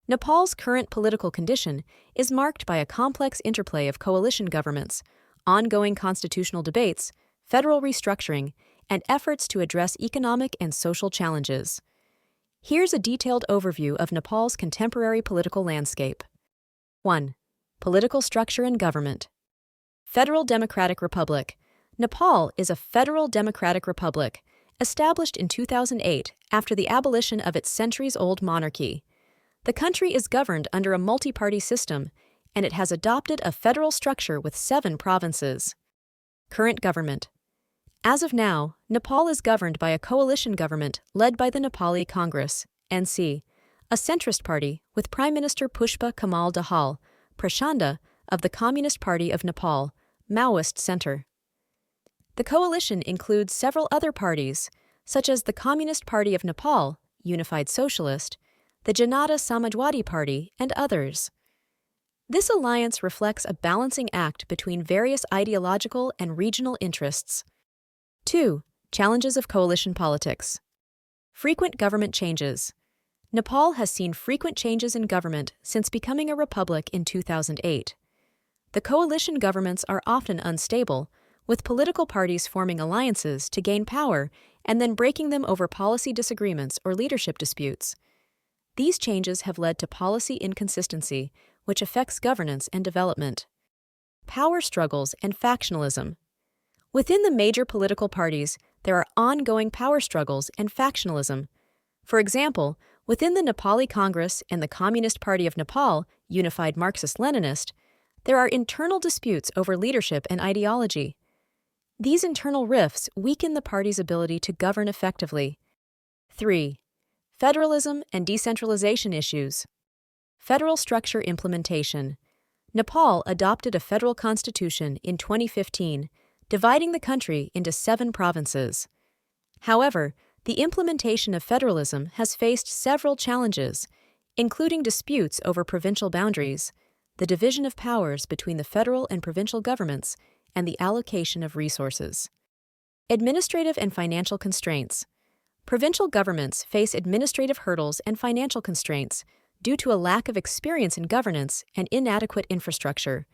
Nepal's current political condition is marked by a complex interplay of coalition governments, ongoing constitutional debates, federal restructuring, and efforts to address economic and social challenges. Here's a detailed overview of Nepal's contemporary political landscape. 1. Political structure and government. Federal Democratic Republic. Nepal is a federal democratic republic, established in 2008 after the abolition of its centuries-old monarchy. The country is governed under a multi-party system, and it has adopted a federal structure with 7 provinces. Current government. As of now, Nepal is governed by a coalition government led by the Nepali Congress, NC, a centrist party with Prime Minister Pushpa Kamal Dahal, Prachanda, of the Communist Party of Nepal, Maoist Center. The coalition includes several other parties, such as the Communist Party of Nepal, Unified Socialist, the Janata Samajwadi Party, and others. This alliance reflects a balancing act between various ideological and regional interests. 2. Challenges of coalition politics. Frequent government changes. Nepal has seen frequent changes in government since becoming a republic in 2008. The coalition governments are often unstable, with political parties forming alliances to gain power and then breaking them over policy disagreements or leadership disputes. These changes have led to policy inconsistency, which affects governance and development. Power struggles and factionalism. Within the major political parties, there are ongoing power struggles and factionalism. For example, within the Nepali Congress and the Communist Party of Nepal, Unified Marxist-Leninist, there are internal disputes over leadership and ideology. These internal rifts weaken the party's ability to govern effectively. 3. Federalism and decentralization issues. Federal structure implementation. Nepal adopted a federal constitution in 2015, dividing the country into 7 provinces. However, the implementation of federalism has faced several challenges, including disputes over provincial boundaries, the division of powers between the federal and provincial governments, and the allocation of resources. Administrative and financial constraints. Provincial governments face administrative hurdles and financial constraints due to a lack of experience in governance and inadequate infrastructure.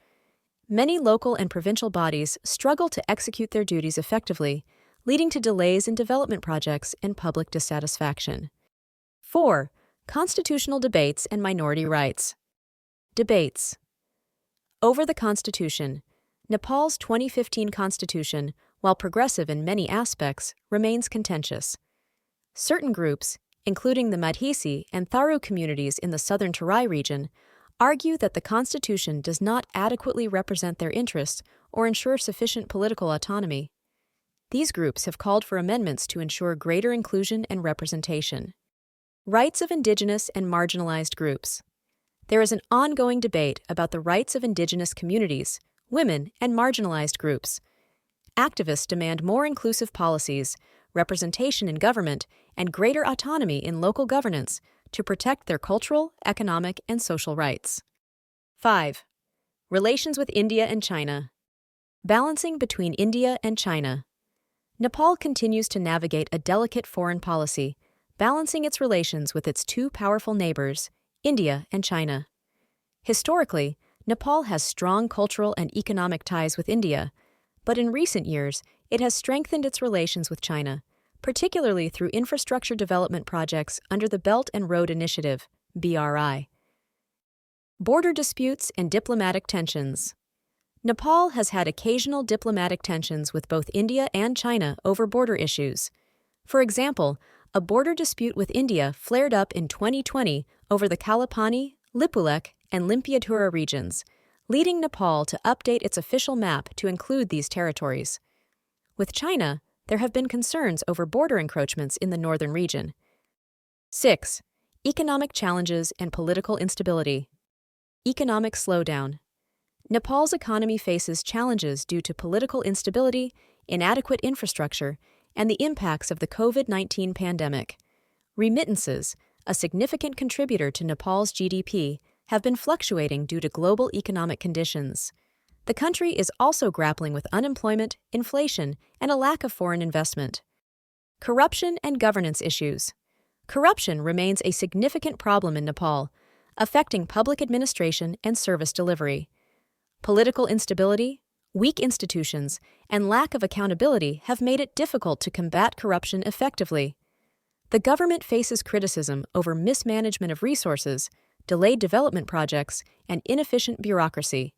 Many local and provincial bodies struggle to execute their duties effectively, leading to delays in development projects and public dissatisfaction. 4. Constitutional debates and minority rights. Debates. Over the Constitution. Nepal's 2015 constitution, while progressive in many aspects, remains contentious. Certain groups, including the Madhesi and Tharu communities in the southern Terai region, argue that the constitution does not adequately represent their interests or ensure sufficient political autonomy. These groups have called for amendments to ensure greater inclusion and representation. Rights of indigenous and marginalized groups. There is an ongoing debate about the rights of indigenous communities, women, and marginalized groups. Activists demand more inclusive policies, representation in government, and greater autonomy in local governance to protect their cultural, economic, and social rights. 5. Relations with India and China. Balancing between India and China. Nepal continues to navigate a delicate foreign policy, balancing its relations with its 2 powerful neighbors, India and China. Historically, Nepal has strong cultural and economic ties with India, but in recent years, it has strengthened its relations with China, particularly through infrastructure development projects under the Belt and Road Initiative, BRI. Border disputes and diplomatic tensions. Nepal has had occasional diplomatic tensions with both India and China over border issues. For example, a border dispute with India flared up in 2020 over the Kalapani, Lipulekh, and Limpiatura regions, leading Nepal to update its official map to include these territories. With China, there have been concerns over border encroachments in the northern region. 6. Economic challenges and political instability. Economic slowdown. Nepal's economy faces challenges due to political instability, inadequate infrastructure, and the impacts of the COVID-19 pandemic. Remittances, a significant contributor to Nepal's GDP, have been fluctuating due to global economic conditions. The country is also grappling with unemployment, inflation, and a lack of foreign investment. Corruption and governance issues. Corruption remains a significant problem in Nepal. affecting public administration and service delivery. Political instability, weak institutions, and lack of accountability have made it difficult to combat corruption effectively. The government faces criticism over mismanagement of resources, delayed development projects, and inefficient bureaucracy.